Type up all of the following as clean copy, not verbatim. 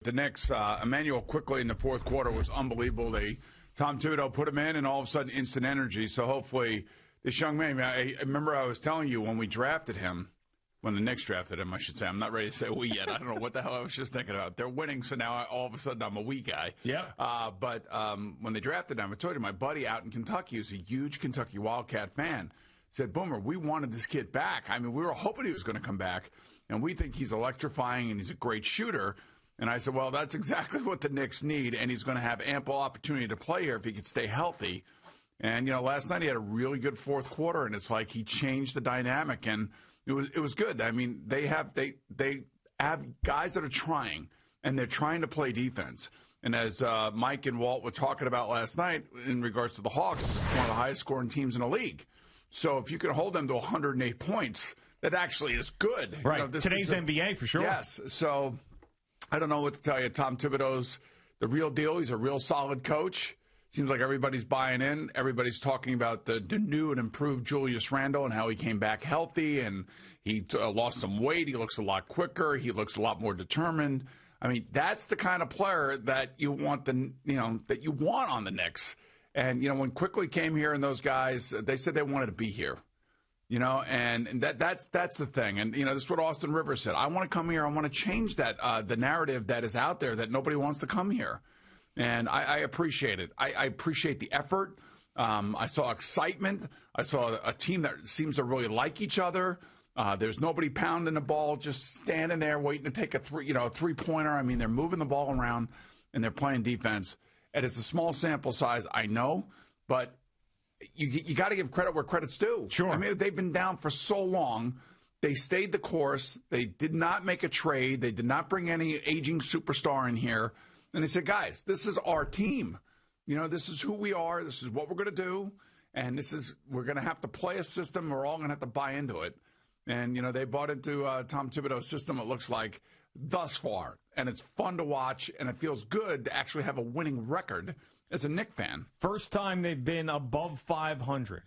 The Knicks, Emmanuel quickly in the fourth quarter was unbelievable. Tom Thibodeau put him in, and all of a sudden, instant energy. So hopefully, this young man, I remember I was telling you when we drafted him, when the Knicks drafted him, I should say. I'm not ready to say we yet. I don't know what the hell I was just thinking about. They're winning, so now all of a sudden I'm a we guy. Yeah. But when they drafted him, I told you, my buddy out in Kentucky who's a huge Kentucky Wildcat fan, said, Boomer, we wanted this kid back. I mean, we were hoping he was going to come back, and we think he's electrifying and he's a great shooter. And I said, well, that's exactly what the Knicks need, and he's going to have ample opportunity to play here if he could stay healthy. And, last night he had a really good fourth quarter, and it's like he changed the dynamic, and it was good. I mean, they have guys that are trying, and they're trying to play defense. And as Mike and Walt were talking about last night in regards to the Hawks, it's one of the highest scoring teams in the league. So if you can hold them to 108 points, that actually is good. Right. Today's NBA for sure. Yes. So I don't know what to tell you. Tom Thibodeau's the real deal. He's a real solid coach. Seems like everybody's buying in. Everybody's talking about the new and improved Julius Randle and how he came back healthy and he lost some weight. He looks a lot quicker. He looks a lot more determined. I mean, that's the kind of player that you want that you want on the Knicks. And when Quickly came here and those guys, they said they wanted to be here. And that's the thing. And, this is what Austin Rivers said. I want to come here. I want to change that, the narrative that is out there that nobody wants to come here. And I appreciate it. I appreciate the effort. I saw excitement. I saw a team that seems to really like each other. There's nobody pounding the ball, just standing there waiting to take a three-pointer. I mean, they're moving the ball around and they're playing defense. And it's a small sample size, I know, but you got to give credit where credit's due. Sure. I mean, they've been down for so long. They stayed the course. They did not make a trade. They did not bring any aging superstar in here. And they said, guys, this is our team. This is who we are. This is what we're going to do. And we're going to have to play a system. We're all going to have to buy into it. And, they bought into Tom Thibodeau's system, it looks like, thus far. And it's fun to watch, and it feels good to actually have a winning record as a Knicks fan. First time they've been above 500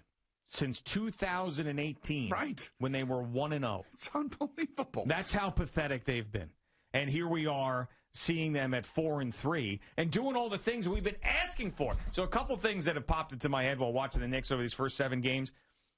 since 2018. Right. When they were 1-0. It's unbelievable. That's how pathetic they've been. And here we are seeing them at 4-3 and doing all the things we've been asking for. So a couple things that have popped into my head while watching the Knicks over these first 7 games.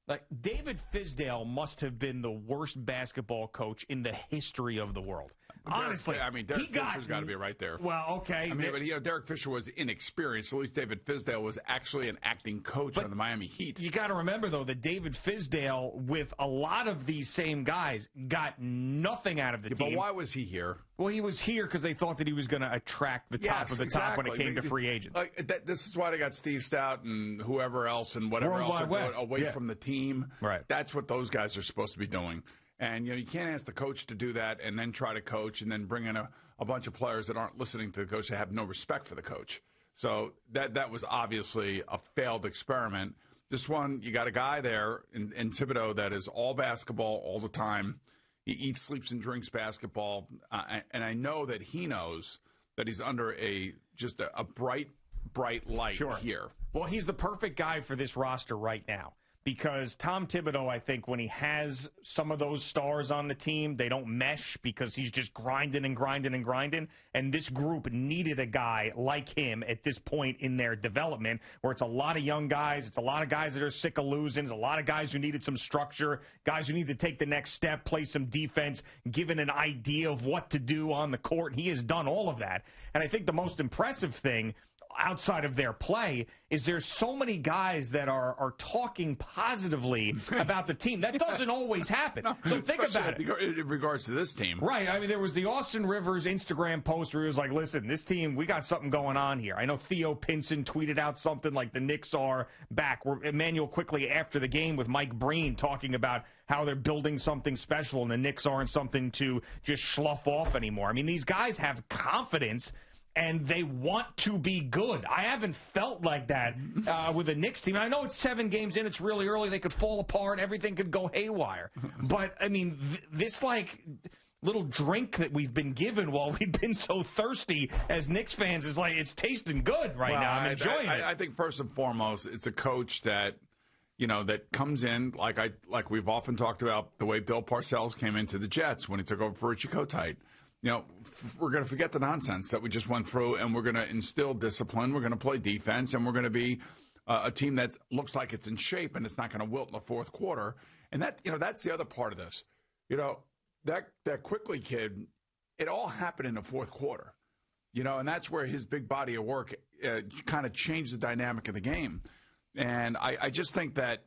Like, David Fizdale must have been the worst basketball coach in the history of the world. Honestly. Derek Fisher's got to be right there. Well, okay. But Derek Fisher was inexperienced. At least David Fizdale was actually an acting coach on the Miami Heat. You got to remember, though, that David Fizdale, with a lot of these same guys, got nothing out of the team. But why was he here? Well, he was here because they thought that he was going to attract the top of the top when it came to free agents. This is why they got Steve Stout and whoever else and whatever else away from the team. Right. That's what those guys are supposed to be doing. And, you can't ask the coach to do that and then try to coach and then bring in a bunch of players that aren't listening to the coach, that have no respect for the coach. So that was obviously a failed experiment. This one, you got a guy there in Thibodeau that is all basketball all the time. He eats, sleeps, and drinks basketball. And I know that he knows that he's under a bright light here. Well, he's the perfect guy for this roster right now. Because Tom Thibodeau, I think, when he has some of those stars on the team, they don't mesh because he's just grinding and grinding and grinding. And this group needed a guy like him at this point in their development where it's a lot of young guys. It's a lot of guys that are sick of losing. It's a lot of guys who needed some structure, guys who need to take the next step, play some defense, given an idea of what to do on the court. He has done all of that. And I think the most impressive thing outside of their play is there's so many guys that are talking positively about the team. That doesn't always happen. So think about it. In regards to this team. Right. I mean, there was the Austin Rivers Instagram post where he was like, listen, this team, we got something going on here. I know Theo Pinson tweeted out something like the Knicks are back. Where Emmanuel quickly after the game with Mike Breen talking about how they're building something special and the Knicks aren't something to just slough off anymore. I mean, these guys have confidence and they want to be good. I haven't felt like that with the Knicks team. I know it's 7 games in. It's really early. They could fall apart. Everything could go haywire. But, I mean, this, little drink that we've been given while we've been so thirsty as Knicks fans is it's tasting good right now. I'm enjoying it. I think, first and foremost, it's a coach that, that comes in, like we've often talked about, the way Bill Parcells came into the Jets when he took over for Richie Kotite. we're going to forget the nonsense that we just went through, and we're going to instill discipline. We're going to play defense, and we're going to be a team that looks like it's in shape, and it's not going to wilt in the fourth quarter. And that's the other part of this. That Quickly kid, it all happened in the fourth quarter. And that's where his big body of work kind of changed the dynamic of the game. And I just think that,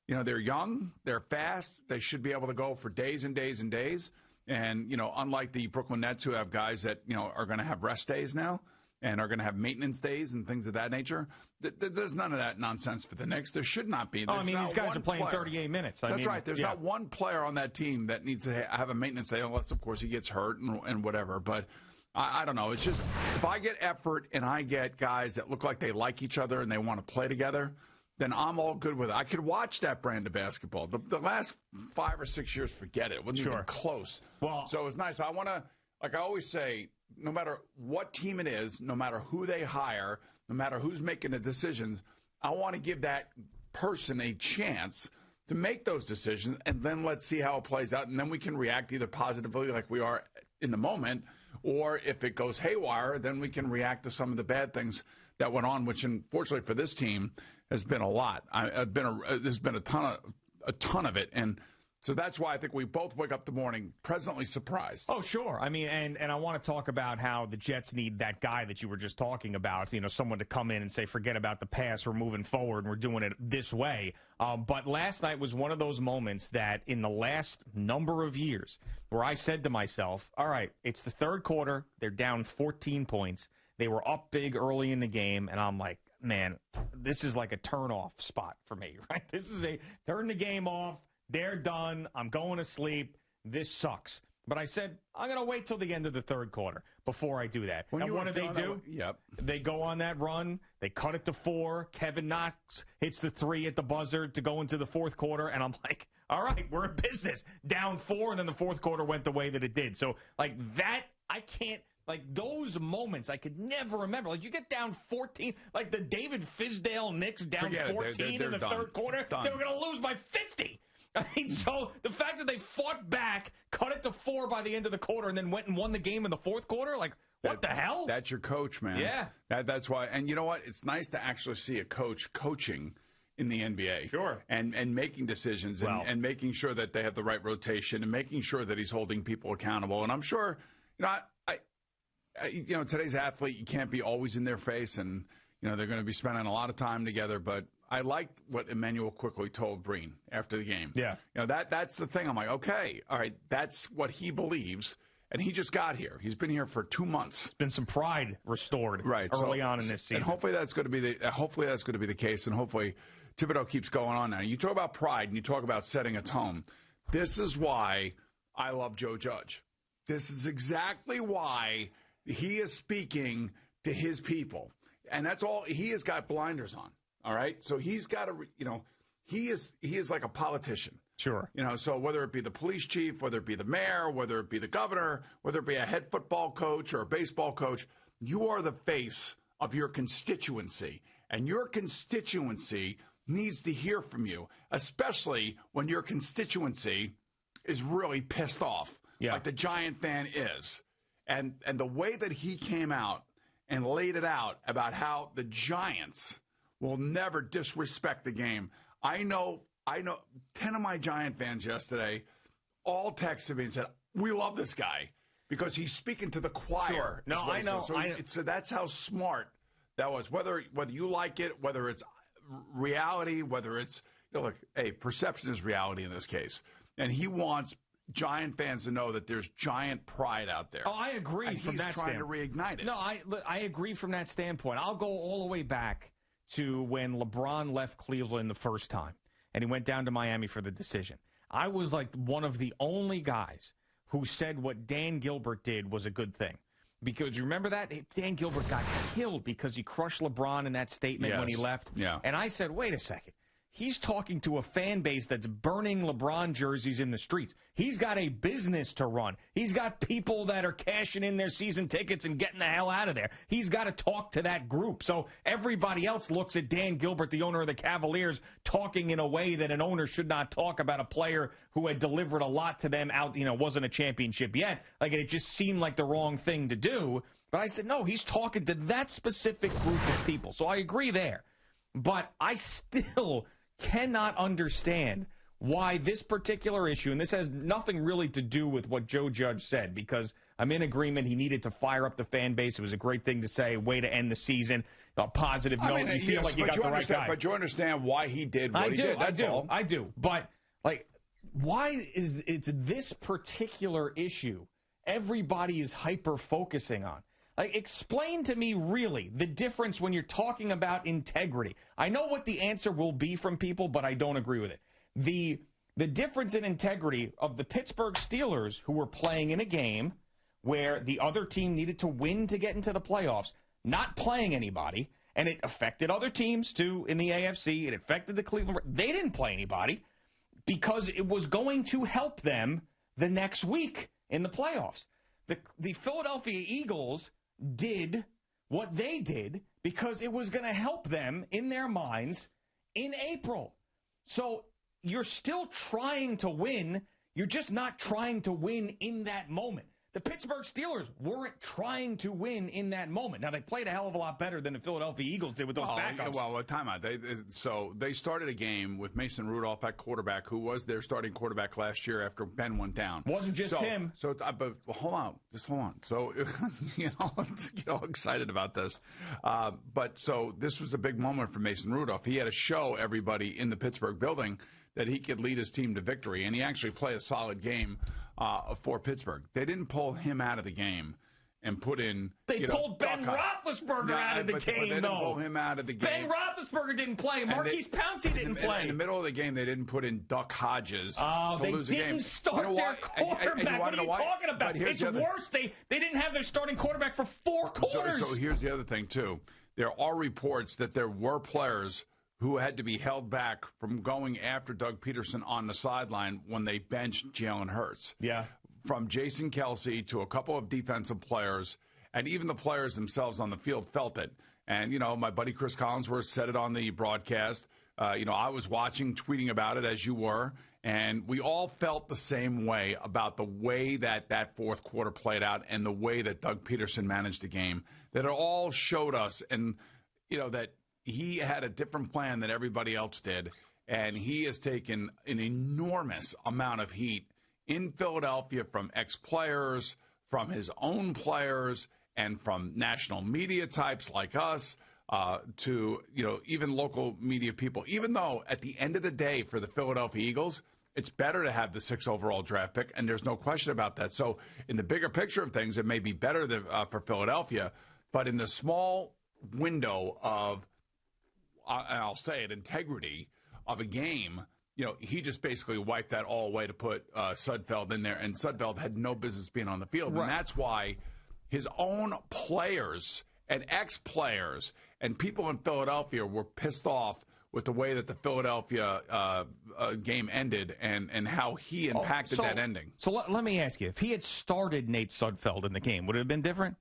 they're young, they're fast, they should be able to go for days and days and days. And, unlike the Brooklyn Nets, who have guys that, are going to have rest days now and are going to have maintenance days and things of that nature, there's none of that nonsense for the Knicks. There should not be. These guys are playing 38 minutes. That's right. There's not one player on that team that needs to have a maintenance day, unless, of course, he gets hurt and whatever. But I don't know. It's just, if I get effort and I get guys that look like they like each other and they want to play together, then I'm all good with it. I could watch that brand of basketball. The last 5 or 6 years, forget it. It wasn't even close. So it was nice. I want to, like I always say, no matter what team it is, no matter who they hire, no matter who's making the decisions, I want to give that person a chance to make those decisions, and then let's see how it plays out, and then we can react either positively like we are in the moment, or if it goes haywire, then we can react to some of the bad things that went on, which unfortunately for this team has been a lot. There's been a ton of it, and so that's why I think we both wake up the morning pleasantly surprised. Oh, sure. And I want to talk about how the Jets need that guy that you were just talking about, someone to come in and say, forget about the past, we're moving forward, and we're doing it this way. But last night was one of those moments that in the last number of years where I said to myself, all right, it's the third quarter, they're down 14 points, they were up big early in the game, and I'm like, man, this is like a turn-off spot for me, right? This is a turn the game off. They're done. I'm going to sleep. This sucks. But I said, I'm going to wait till the end of the third quarter before I do that. And what do they do? Yep. They go on that run. They cut it to 4. Kevin Knox hits the 3 at the buzzer to go into the fourth quarter. And I'm like, all right, we're in business. Down 4, and then the fourth quarter went the way that it did. So, like that, I can't. Like, those moments I could never remember. Like, you get down 14, like the David Fizdale Knicks down 14 in the third quarter. They were going to lose by 50. I mean, so the fact that they fought back, cut it to 4 by the end of the quarter, and then went and won the game in the fourth quarter, like, what the hell? That's your coach, man. Yeah. That's why. And you know what? It's nice to actually see a coach coaching in the NBA. Sure. And making decisions and making sure that they have the right rotation and making sure that he's holding people accountable. And I'm sure, today's athlete, you can't be always in their face, and, they're going to be spending a lot of time together. But I liked what Emmanuel quickly told Breen after the game. Yeah. That's the thing. I'm like, okay, all right, that's what he believes. And he just got here. He's been here for 2 months. There's been some pride restored early on in this season. And hopefully that's going to be the case. And hopefully Thibodeau keeps going on now. You talk about pride and you talk about setting a tone. This is why I love Joe Judge. This is exactly why he is speaking to his people. And that's all. He has got blinders on. All right. So he's got to, he is like a politician. Sure. So whether it be the police chief, whether it be the mayor, whether it be the governor, whether it be a head football coach or a baseball coach, you are the face of your constituency. And your constituency needs to hear from you, especially when your constituency is really pissed off, like the Giant fan is. And the way that he came out and laid it out about how the Giants will never disrespect the game. I know 10 of my Giant fans yesterday all texted me and said, we love this guy because he's speaking to the choir. Sure. No, I know. So that's how smart that was. Whether you like it, whether it's reality, whether it's, look, hey, perception is reality in this case. And he wants Giant fans to know that there's Giant pride out there. Oh, I agree and from that standpoint. He's trying to reignite it. No, I agree from that standpoint. I'll go all the way back to when LeBron left Cleveland the first time, and he went down to Miami for the decision. I was like one of the only guys who said what Dan Gilbert did was a good thing. Because you remember that? Dan Gilbert got killed because he crushed LeBron in that statement when he left. Yeah. And I said, wait a second. He's talking to a fan base that's burning LeBron jerseys in the streets. He's got a business to run. He's got people that are cashing in their season tickets and getting the hell out of there. He's got to talk to that group. So everybody else looks at Dan Gilbert, the owner of the Cavaliers, talking in a way that an owner should not talk about a player who had delivered a lot to them out, wasn't a championship yet. Like, it just seemed like the wrong thing to do. But I said, no, he's talking to that specific group of people. So I agree there. But I still cannot understand why this particular issue, and this has nothing really to do with what Joe Judge said, because I'm in agreement he needed to fire up the fan base. It was a great thing to say, way to end the season, a positive note. You feel like you got the right guy. But you understand why he did what he did. That's all. I do. But, like, why is it's this particular issue everybody is hyper-focusing on? Like, explain to me, really, the difference when you're talking about integrity. I know what the answer will be from people, but I don't agree with it. The difference in integrity of the Pittsburgh Steelers, who were playing in a game where the other team needed to win to get into the playoffs, not playing anybody, and it affected other teams, too, in the AFC. It affected the Cleveland. They didn't play anybody because it was going to help them the next week in the playoffs. The Philadelphia Eagles did what they did because it was going to help them in their minds in April. So you're still trying to win. You're just not trying to win in that moment. The Pittsburgh Steelers weren't trying to win in that moment. Now, they played a hell of a lot better than the Philadelphia Eagles did with those backups. Well, timeout. They started a game with Mason Rudolph at quarterback, who was their starting quarterback last year after Ben went down. Wasn't just him. But hold on. Just hold on. So, get all excited about this. But this was a big moment for Mason Rudolph. He had to show everybody in the Pittsburgh building that he could lead his team to victory, and he actually played a solid game for Pittsburgh. They didn't pull him out of the game and put in. They pulled Ben Roethlisberger out of the game, they didn't pull him out of the game. Ben Roethlisberger didn't play. Marquise Pouncey didn't play. In the middle of the game, they didn't put in Duck Hodges to they lose the game. Didn't start their quarterback. What are you talking about? It's worse. They didn't have their starting quarterback for 4 quarters. So here's the other thing, too. There are reports that there were players who had to be held back from going after Doug Peterson on the sideline when they benched Jalen Hurts. Yeah. From Jason Kelsey to a couple of defensive players, and even the players themselves on the field felt it. And, my buddy Chris Collinsworth said it on the broadcast. I was watching, tweeting about it as you were, and we all felt the same way about the way that fourth quarter played out and the way that Doug Peterson managed the game, that it all showed us, and, that he had a different plan than everybody else did, and he has taken an enormous amount of heat in Philadelphia from ex-players, from his own players, and from national media types like us to, even local media people. Even though at the end of the day for the Philadelphia Eagles, it's better to have the 6th overall draft pick, and there's no question about that. So in the bigger picture of things, it may be better for Philadelphia, but in the small window of and I'll say it, integrity of a game, he just basically wiped that all away to put Sudfeld in there, and Sudfeld had no business being on the field. Right. And that's why his own players and ex-players and people in Philadelphia were pissed off with the way that the Philadelphia game ended and how he impacted that ending. So let me ask you, if he had started Nate Sudfeld in the game, would it have been different?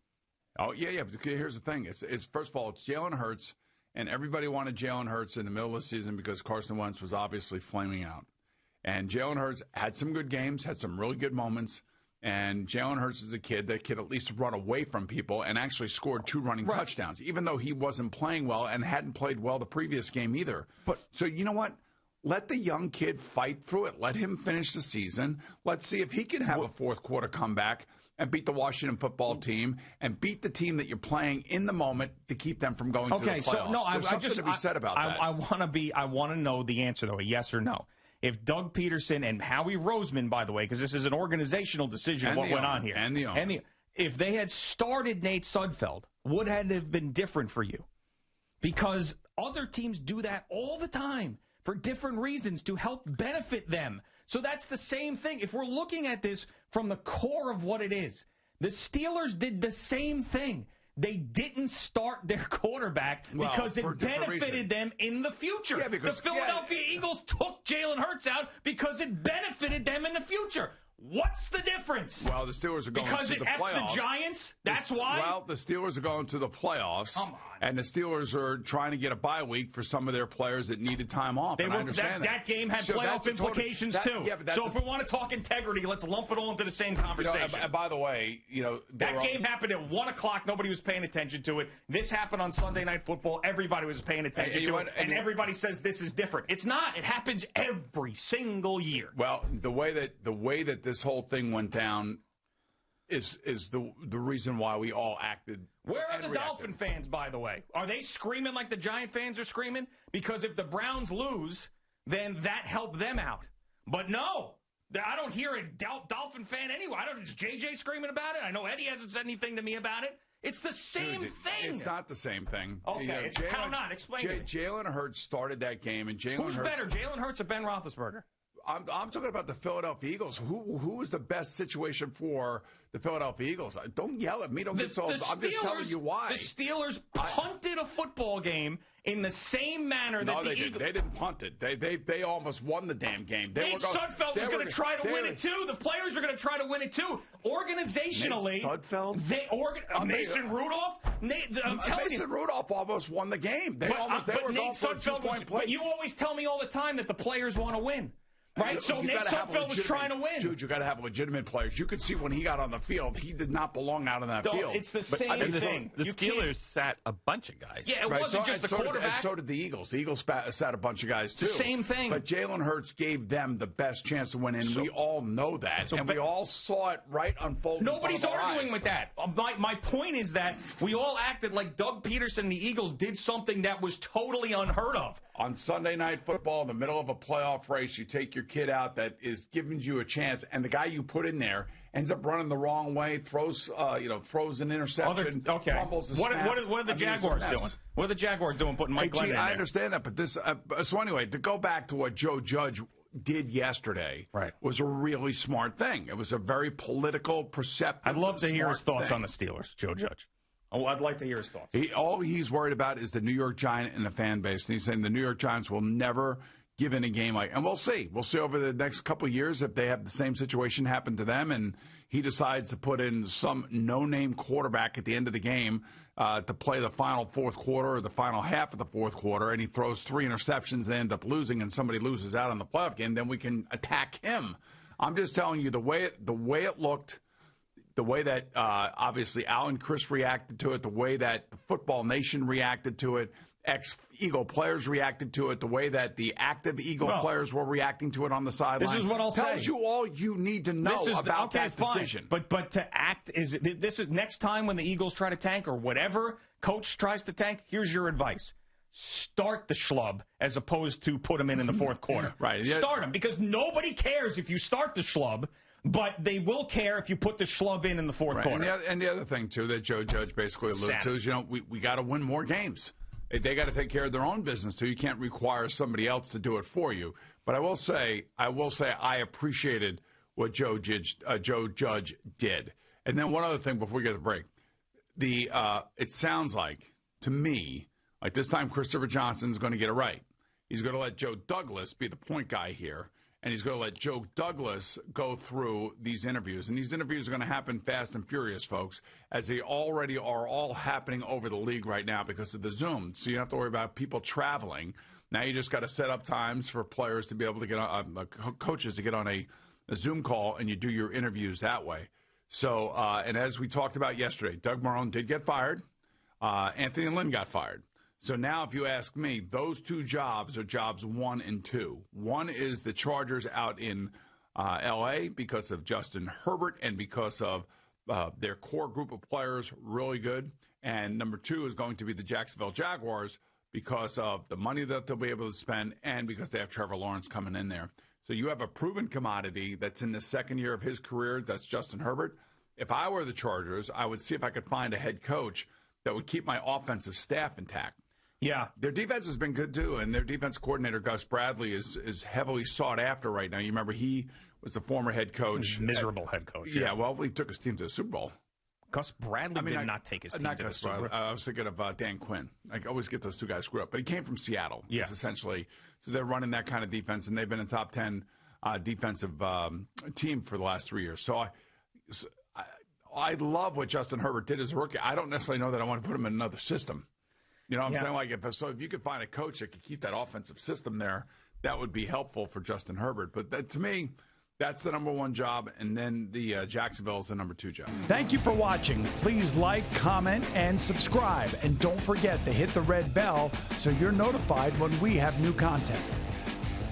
Oh, yeah. But here's the thing. It's first of all, it's Jalen Hurts. And everybody wanted Jalen Hurts in the middle of the season because Carson Wentz was obviously flaming out. And Jalen Hurts had some good games, had some really good moments. And Jalen Hurts is a kid that could at least run away from people and actually scored 2 running touchdowns, even though he wasn't playing well and hadn't played well the previous game either. So you know what? Let the young kid fight through it. Let him finish the season. Let's see if he can have a fourth quarter comeback and beat the Washington football team and beat the team that you're playing in the moment to keep them from going to the playoffs. So no, There's something to be said about that. I want to know the answer, though, a yes or no. If Doug Peterson and Howie Roseman, by the way, because this is an organizational decision of what went on here. And the owner. If they had started Nate Sudfeld, would it have been different for you? Because other teams do that all the time for different reasons to help benefit them. So that's the same thing. If we're looking at this from the core of what it is, the Steelers did the same thing. they didn't start their quarterback because it benefited them in the future. Yeah, because the Philadelphia Eagles took Jalen Hurts out because it benefited them in the future. What's the difference? Well, the Steelers are going to the playoffs. Because it F's the Giants? That's why? Well, the Steelers are going to the playoffs. Come on. And the Steelers are trying to get a bye week for some of their players that needed time off. I understand that game had playoff implications, too. Yeah, so if we want to talk integrity, let's lump it all into the same conversation. And by the way, that game happened at 1 o'clock. Nobody was paying attention to it. This happened on Sunday Night Football. Everybody was paying attention to it. And everybody says this is different. It's not. It happens every single year. Well, the way that this whole thing went down is the reason why we all acted. Where are the Dolphin fans, by the way? Are they screaming like the Giant fans are screaming? Because if the Browns lose, then that helped them out. But no, I don't hear a Dolphin fan anyway. Is JJ screaming about it? I know Eddie hasn't said anything to me about it. It's the same thing. It's not the same thing. Okay, how not? Explain it. Jalen Hurts started that game, and Who's better, Jalen Hurts or Ben Roethlisberger? I'm talking about the Philadelphia Eagles. Who is the best situation for the Philadelphia Eagles? Don't yell at me. Don't get so. I'm just telling you why. The Steelers punted a football game in the same manner that the Eagles. They didn't punt it. They almost won the damn game. Nate Sudfeld was going to try to win it too. The players were going to try to win it too. Organizationally, Nate Sudfeld, Mason Rudolph. I'm telling Mason Rudolph almost won the game. They were going for a 2-point play. But you always tell me all the time that the players want to win. Right, so Nate Sudfeld was trying to win. Dude, you got to have legitimate players. You could see when he got on the field, he did not belong out on that field. It's the same thing. The Steelers sat a bunch of guys. Yeah, it wasn't just the quarterback. And so did the Eagles. The Eagles sat a bunch of guys, too. Same thing. But Jalen Hurts gave them the best chance to win, and we all know that. And we all saw it right unfold. Nobody's arguing with that. My point is that we all acted like Doug Peterson and the Eagles did something that was totally unheard of. On Sunday Night Football, in the middle of a playoff race, you take your kid out that is giving you a chance, and the guy you put in there ends up running the wrong way, throws an interception, fumbles the snap. What are the Jaguars doing? What are the Jaguars doing putting Mike Glennon in there? I understand that, but this so anyway, to go back to what Joe Judge did yesterday was a really smart thing. It was a very political, perceptive. I'd love to hear his thoughts on the Steelers, Joe Judge. Oh, I'd like to hear his thoughts. All he's worried about is the New York Giants and the fan base. And he's saying the New York Giants will never give in a game and we'll see. We'll see over the next couple of years if they have the same situation happen to them and he decides to put in some no-name quarterback at the end of the game to play the final fourth quarter or the final half of the fourth quarter, and he throws 3 interceptions and end up losing and somebody loses out on the playoff game, then we can attack him. I'm just telling you the way it looked, the way that obviously Al and Chris reacted to it, the way that the football nation reacted to it, ex-Eagle players reacted to it, the way that the active Eagle players were reacting to it on the sideline. This is what I'll say. Tells you all you need to know about that decision. But to act this is next time when the Eagles try to tank or whatever coach tries to tank, here's your advice. Start the schlub as opposed to put him in the fourth quarter. Right. Start him because nobody cares if you start the schlub. But they will care if you put the schlub in the fourth quarter. And the other thing, too, that Joe Judge basically alluded to is, we got to win more games. They got to take care of their own business, too. You can't require somebody else to do it for you. But I will say I appreciated what Joe Judge did. And then one other thing before we get to the break. It sounds like, to me, like this time Christopher Johnson's going to get it right. He's going to let Joe Douglas be the point guy here. And he's going to let Joe Douglas go through these interviews. And these interviews are going to happen fast and furious, folks, as they already are all happening over the league right now because of the Zoom. So you don't have to worry about people traveling. Now you just got to set up times for players to be able to get on, coaches to get on a Zoom call, and you do your interviews that way. So, and as we talked about yesterday, Doug Marrone did get fired. Anthony Lynn got fired. So now, if you ask me, those 2 jobs are jobs 1 and 2. One is the Chargers out in L.A. because of Justin Herbert and because of their core group of players, really good. And number 2 is going to be the Jacksonville Jaguars because of the money that they'll be able to spend and because they have Trevor Lawrence coming in there. So you have a proven commodity that's in the second year of his career. That's Justin Herbert. If I were the Chargers, I would see if I could find a head coach that would keep my offensive staff intact. Yeah. Their defense has been good, too, and their defense coordinator, Gus Bradley, is heavily sought after right now. You remember he was the former head coach. Miserable head coach. Yeah, well, he took his team to the Super Bowl. Gus Bradley did not take his team not to the Gus Super Bradley. Bowl. I was thinking of Dan Quinn. I always get those two guys screwed up. But he came from Seattle, Yeah. essentially. So they're running that kind of defense, and they've been a top 10 defensive team for the last 3 years. So I love what Justin Herbert did as a rookie. I don't necessarily know that I want to put him in another system. You know what I'm saying? Like if you could find a coach that could keep that offensive system there, that would be helpful for Justin Herbert. But to me, that's the number one job, and then the Jacksonville is the number 2 job. Thank you for watching. Please like, comment, and subscribe. And don't forget to hit the red bell so you're notified when we have new content.